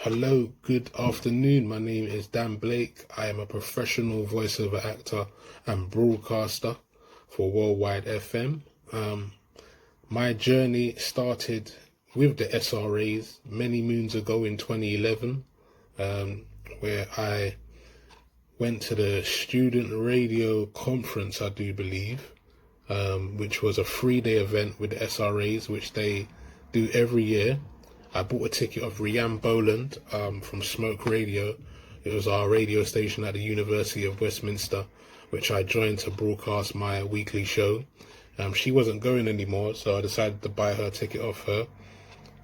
Hello, good afternoon. My name is Dan Blake. I am a professional voiceover actor and broadcaster for Worldwide FM. My journey started with the SRA'S many moons ago in 2011, where I went to the student radio conference, I do believe, which was a 3-day event with the SRA'S, which they do every year. I bought a ticket of Rianne Boland from Smoke Radio. It was our radio station at the University of Westminster, which I joined to broadcast my weekly show. She wasn't going anymore, so I decided to buy her a ticket off her.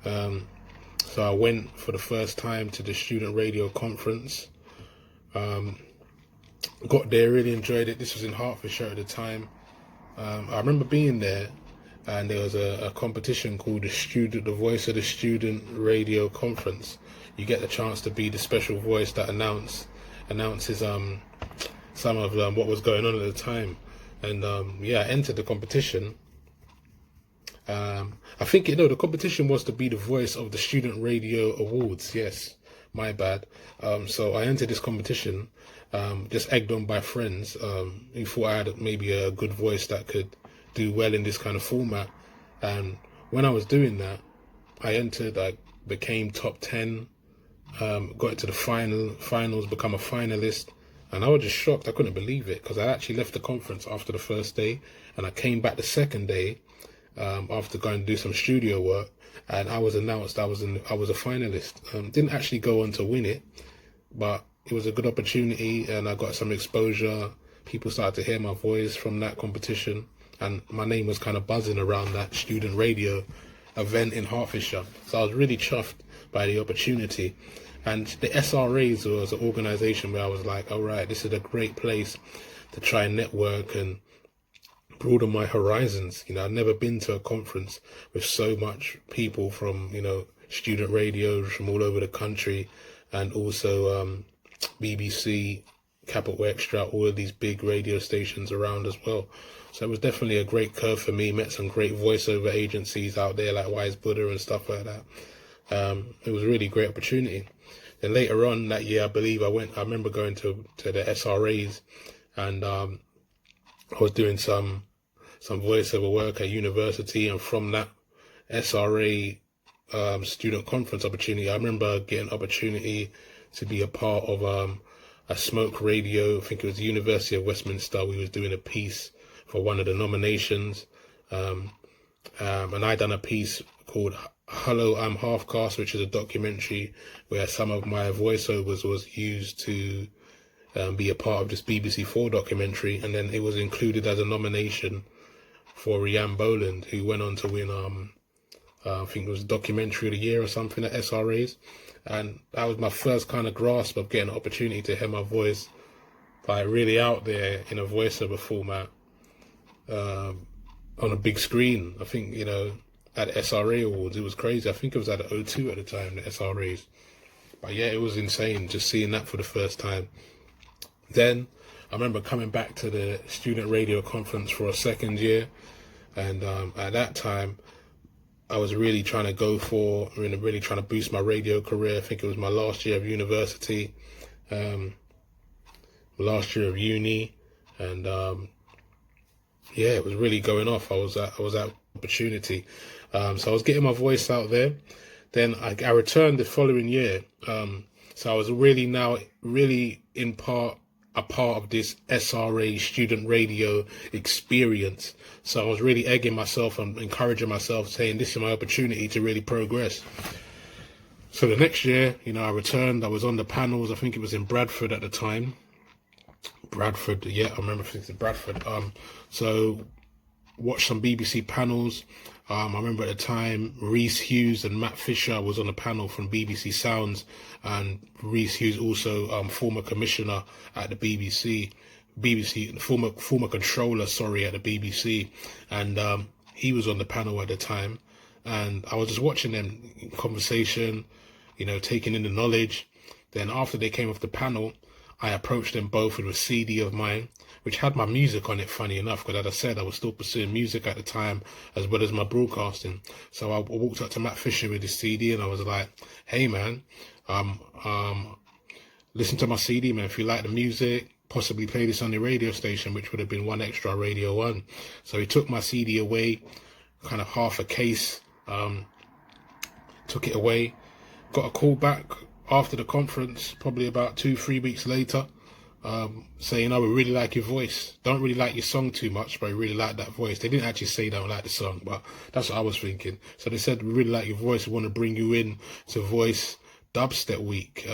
So I went for the first time to the student radio conference. Got there, really enjoyed it. This was in Hertfordshire at the time. I remember being there, and there was a competition called the Voice of the Student Radio Conference. You get the chance to be the special voice that announces some of what was going on at the time. And I entered the competition. I think the competition was to be the voice of the Student Radio Awards. Yes, my bad. So I entered this competition, just egged on by friends who thought I had maybe a good voice that could do well in this kind of format. And when I was doing that, I entered, I became top 10, got into the finals, become a finalist, and I was just shocked. I couldn't believe it, because I actually left the conference after the first day, and I came back the second day after going to do some studio work, and I was announced I was a finalist. Didn't actually go on to win it, but it was a good opportunity, and I got some exposure. People started to hear my voice from that competition, and my name was kind of buzzing around that student radio event in Hertfordshire. So I was really chuffed by the opportunity. And the SRA'S was an organisation where I was like, all right, this is a great place to try and network and broaden my horizons. I've never been to a conference with so much people from, student radios from all over the country, and also BBC, Capital Extra, all of these big radio stations around as well. So it was definitely a great curve for me. Met some great voiceover agencies out there like Wise Buddha and stuff like that. It was a really great opportunity. Then later on that year, I believe I remember going to the SRA'S, and I was doing some voiceover work at university, and from that SRA student conference opportunity, I remember getting an opportunity to be a part of a Smoke Radio. I think it was the University of Westminster. We was doing a piece for one of the nominations, and I done a piece called Hello, I'm Half Caste, which is a documentary where some of my voiceovers was used to be a part of this BBC4 documentary, and then it was included as a nomination for Rianne Boland, who went on to win I think it was Documentary of the Year or something at SRA'S. And that was my first kind of grasp of getting an opportunity to hear my voice like really out there in a voiceover format on a big screen. I think, at the SRA Awards, it was crazy. I think it was at the O2 at the time, the SRA'S. But yeah, it was insane just seeing that for the first time. Then I remember coming back to the student radio conference for a second year. And at that time, I was really trying to really trying to boost my radio career. I think it was my last year of university, last year of uni, and it was really going off. I was at opportunity, so I was getting my voice out there. Then I returned the following year, so I was really in part a part of this SRA student radio experience. So I was really egging myself and encouraging myself, saying this is my opportunity to really progress. So the next year, I returned. I was on the panels. I think it was in Bradford at the time. Bradford, yeah, I remember thinking Bradford. So watched some BBC panels. I remember at the time, Rhys Hughes and Matt Fisher was on a panel from BBC Sounds, and Rhys Hughes also former commissioner at the BBC, former controller, at the BBC, and he was on the panel at the time, and I was just watching them in conversation, taking in the knowledge. Then after they came off the panel, I approached them both with a CD of mine, which had my music on it, funny enough, because as I said, I was still pursuing music at the time, as well as my broadcasting. So I walked up to Matt Fisher with his CD, and I was like, hey man, Listen to my CD, man. If you like the music, possibly play this on the radio station, which would have been 1Xtra Radio 1. So he took my CD away, kind of half a case, took it away, got a call back after the conference, probably about 2-3 weeks later, saying, "Oh, we really like your voice. Don't really like your song too much, but we really like that voice." They didn't actually say they don't like the song, but that's what I was thinking. So they said, "We really like your voice. We want to bring you in to voice Dubstep Week."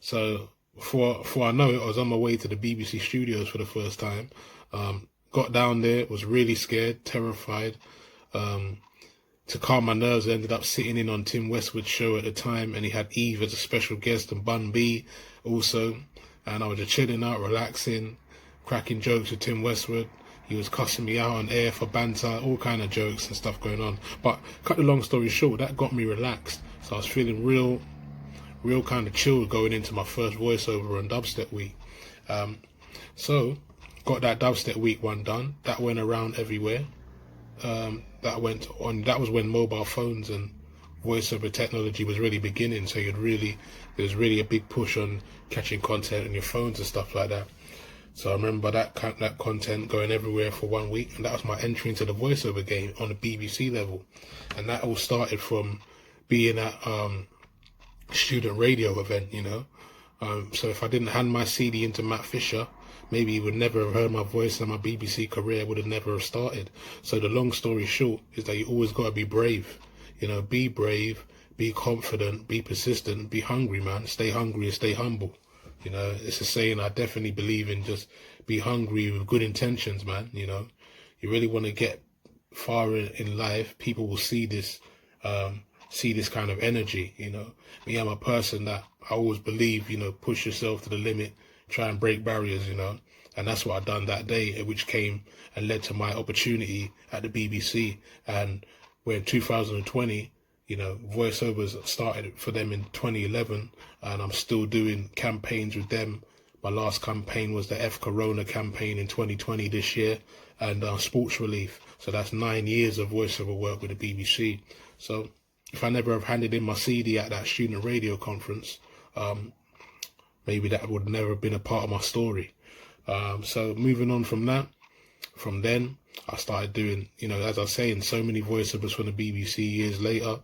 So before I know it, I was on my way to the BBC studios for the first time. Got down there, was really scared, terrified. To calm my nerves, I ended up sitting in on Tim Westwood's show at the time, and he had Eve as a special guest and Bun B also. And I was just chilling out, relaxing, cracking jokes with Tim Westwood. He was cussing me out on air for banter, all kind of jokes and stuff going on. But cut the long story short, that got me relaxed. So I was feeling real kind of chilled going into my first voiceover on Dubstep Week. So got that Dubstep Week one done. That went around everywhere. That was when mobile phones and voiceover technology was really beginning. So there was really a big push on catching content on your phones and stuff like that. So I remember that content going everywhere for 1 week, and that was my entry into the voiceover game on the BBC level. And that all started from being at student radio event, you know. So if I didn't hand my CD into Matt Fisher, maybe he would never have heard my voice, and my BBC career would have never have started. So the long story short is that you always got to be brave. You know, be brave, be confident, be persistent, be hungry, man. Stay hungry and stay humble. You know, it's a saying I definitely believe in. Just be hungry with good intentions, man. You know, you really want to get far in life. People will see this kind of energy. You know, me, I'm a person that I always believe, you know, push yourself to the limit, try and break barriers, you know. And that's what I done that day, which came and led to my opportunity at the BBC. And when 2020, you know, voiceovers started for them in 2011, and I'm still doing campaigns with them. My last campaign was the F Corona campaign in 2020 this year, and Sports Relief. So that's 9 years of voiceover work with the BBC. So if I never have handed in my CD at that student radio conference, maybe that would never have been a part of my story. So moving on from then, I started doing, you know, as I was saying, so many voiceovers from the BBC years later,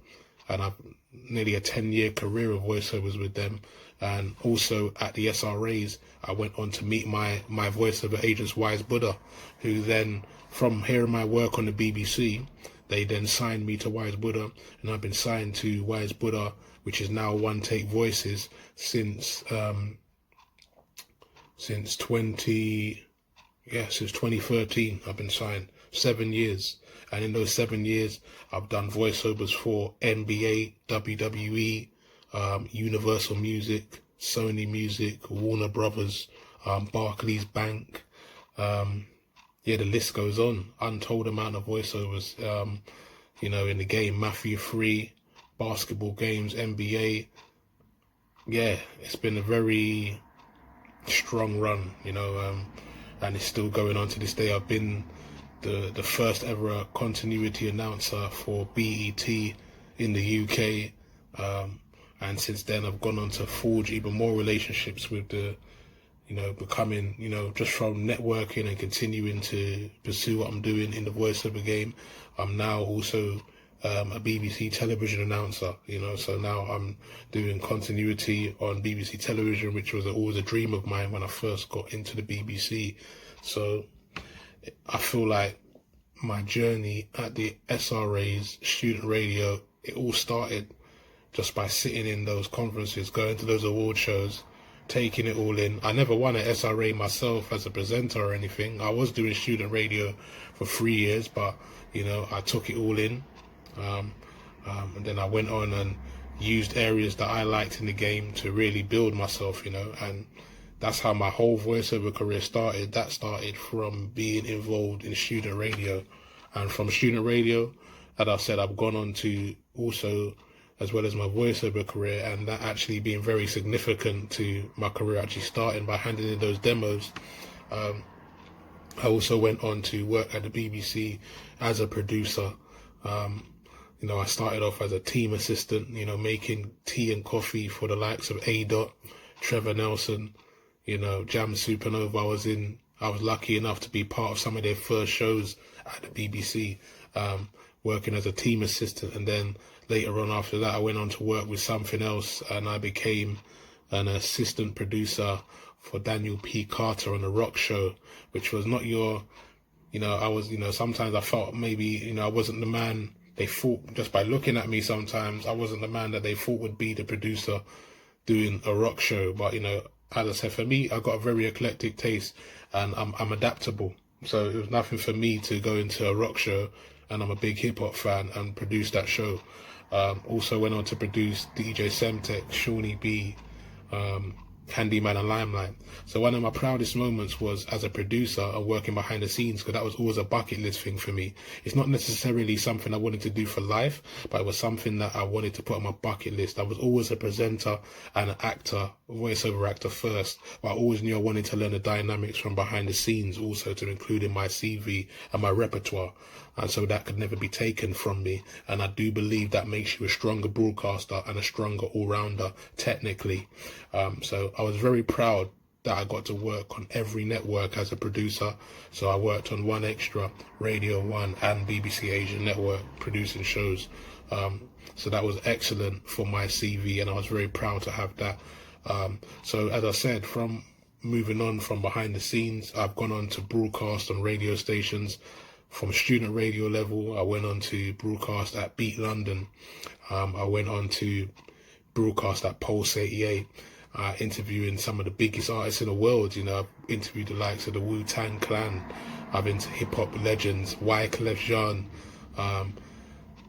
and I've nearly a 10-year career of voiceovers with them. And also at the SRA'S, I went on to meet my voiceover agents, Wise Buddha, who then, from hearing my work on the BBC, they then signed me to Wise Buddha, and I've been signed to Wise Buddha, which is now One Take Voices, since 2013. I've been signed 7 years, and in those 7 years, I've done voiceovers for NBA, WWE, Universal Music, Sony Music, Warner Brothers, Barclays Bank. The list goes on. Untold amount of voiceovers, you know, in the game. Mafia 3, basketball games, NBA. Yeah, it's been a very strong run, you know, and it's still going on to this day. I've been the first ever continuity announcer for BET in the UK, and since then I've gone on to forge even more relationships with the, you know, becoming, you know, just from networking and continuing to pursue what I'm doing in the voiceover game. I'm now also a BBC television announcer, you know, so now I'm doing continuity on BBC television, which was always a dream of mine when I first got into the BBC. So I feel like my journey at the SRA's student radio, it all started just by sitting in those conferences, going to those award shows, taking it all in. I never won an SRA myself as a presenter or anything. I was doing student radio for 3 years, but, you know, I took it all in. And then I went on and used areas that I liked in the game to really build myself, you know, and that's how my whole voiceover career started. That started from being involved in student radio, and from student radio, as I said, I've gone on to also, as well as my voiceover career, and that actually being very significant to my career actually starting by handing in those demos. I also went on to work at the BBC as a producer, You know, I started off as a team assistant, you know, making tea and coffee for the likes of A. Dot, Trevor Nelson, you know, Jam Supernova. I was lucky enough to be part of some of their first shows at the BBC, working as a team assistant. And then later on after that, I went on to work with something else, and I became an assistant producer for Daniel P. Carter on the Rock Show, which was not your, you know, I was, you know, sometimes I felt maybe, you know, I wasn't the man they thought, just by looking at me sometimes, I wasn't the man that they thought would be the producer doing a rock show. But, you know, as I said, for me, I got a very eclectic taste, and I'm adaptable. So it was nothing for me to go into a rock show, and I'm a big hip hop fan, and produce that show. Also went on to produce DJ Semtech, Shawnee B, Candyman and Limelight. So one of my proudest moments was as a producer and working behind the scenes, because that was always a bucket list thing for me. It's not necessarily something I wanted to do for life, but it was something that I wanted to put on my bucket list. I was always a presenter and an actor, voiceover actor first, but I always knew I wanted to learn the dynamics from behind the scenes also to include in my CV and my repertoire. And so that could never be taken from me. And I do believe that makes you a stronger broadcaster and a stronger all-rounder technically. So I was very proud that I got to work on every network as a producer. So I worked on 1Xtra, Radio 1 and BBC Asian Network producing shows. So that was excellent for my CV, and I was very proud to have that. So as I said, from moving on from behind the scenes, I've gone on to broadcast on radio stations. From student radio level, I went on to broadcast at Beat London. I went on to broadcast at Pulse 88, interviewing some of the biggest artists in the world. You know, I've interviewed the likes of the Wu-Tang Clan. I've into hip-hop legends, Wyclef Jean,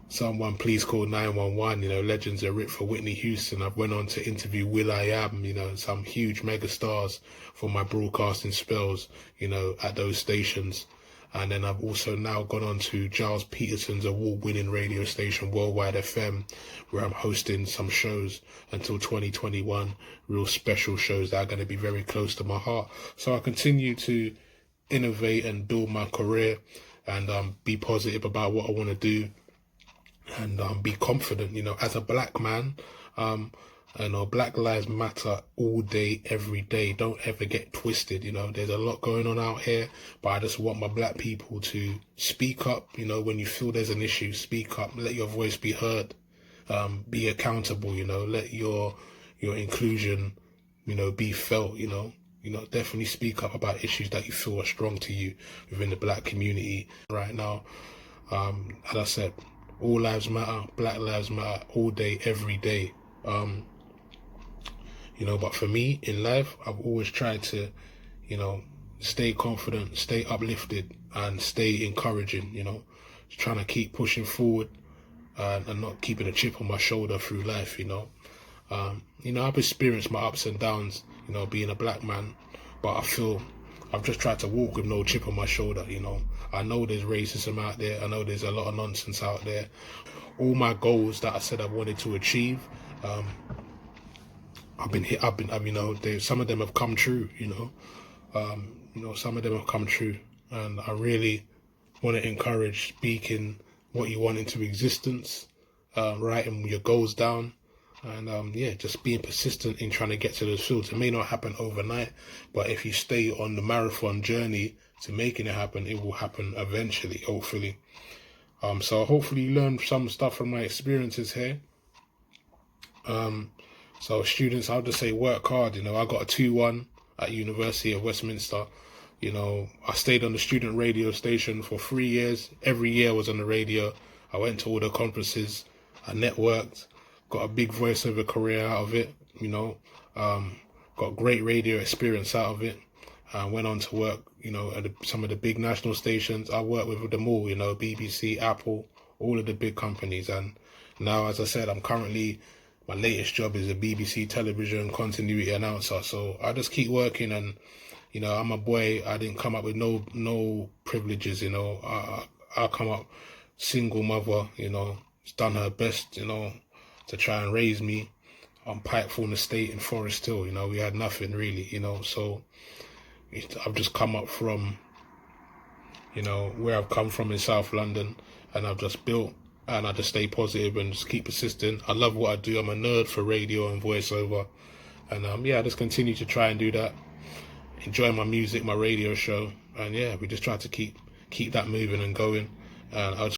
Someone Please Call 911, you know, legends are writ for Whitney Houston. I've went on to interview will.i.am, you know, some huge mega stars for my broadcasting spells, you know, at those stations. And then I've also now gone on to Giles Peterson's award-winning radio station, Worldwide FM, where I'm hosting some shows until 2021, real special shows that are going to be very close to my heart. So I continue to innovate and build my career, and be positive about what I want to do, and be confident, you know, as a black man. You know, Black Lives Matter all day, every day. Don't ever get twisted, you know. There's a lot going on out here, but I just want my black people to speak up, you know. When you feel there's an issue, speak up, let your voice be heard, be accountable, you know. Let your inclusion, you know, be felt, you know. You know, definitely speak up about issues that you feel are strong to you within the black community right now. As I said, all lives matter, Black Lives Matter, all day, every day. You know, but for me in life, I've always tried to, you know, stay confident, stay uplifted, and stay encouraging, you know, just trying to keep pushing forward, and not keeping a chip on my shoulder through life, you know. You know, I've experienced my ups and downs, you know, being a black man, but I feel I've just tried to walk with no chip on my shoulder, you know. I know there's racism out there. I know there's a lot of nonsense out there. All my goals that I said I wanted to achieve, you know, some of them have come true, you know. You know, some of them have come true, and I really want to encourage speaking what you want into existence, writing your goals down, and yeah, just being persistent in trying to get to those fields. It may not happen overnight, but if you stay on the marathon journey to making it happen, it will happen eventually, hopefully. So hopefully you learned some stuff from my experiences here. So students, I'll just say work hard. You know, I got a 2-1 at University of Westminster. You know, I stayed on the student radio station for 3 years. Every year I was on the radio. I went to all the conferences. I networked, got a big voiceover career out of it, you know, got great radio experience out of it. I went on to work, you know, at some of the big national stations. I worked with them all, you know, BBC, Apple, all of the big companies. And now, as I said, my latest job is a BBC television continuity announcer. So I just keep working, and, you know, I'm a boy. I didn't come up with no privileges, you know. I come up single mother, you know, she's done her best, you know, to try and raise me on Pikethorn Estate in Forest Hill. You know, we had nothing really, you know. So I've just come up from, you know, where I've come from in South London, and I've just built and I just stay positive and just keep persistent. I love what I do. I'm a nerd for radio and voiceover, and yeah, I just continue to try and do that. Enjoy my music, my radio show, and yeah, we just try to keep that moving and going. And I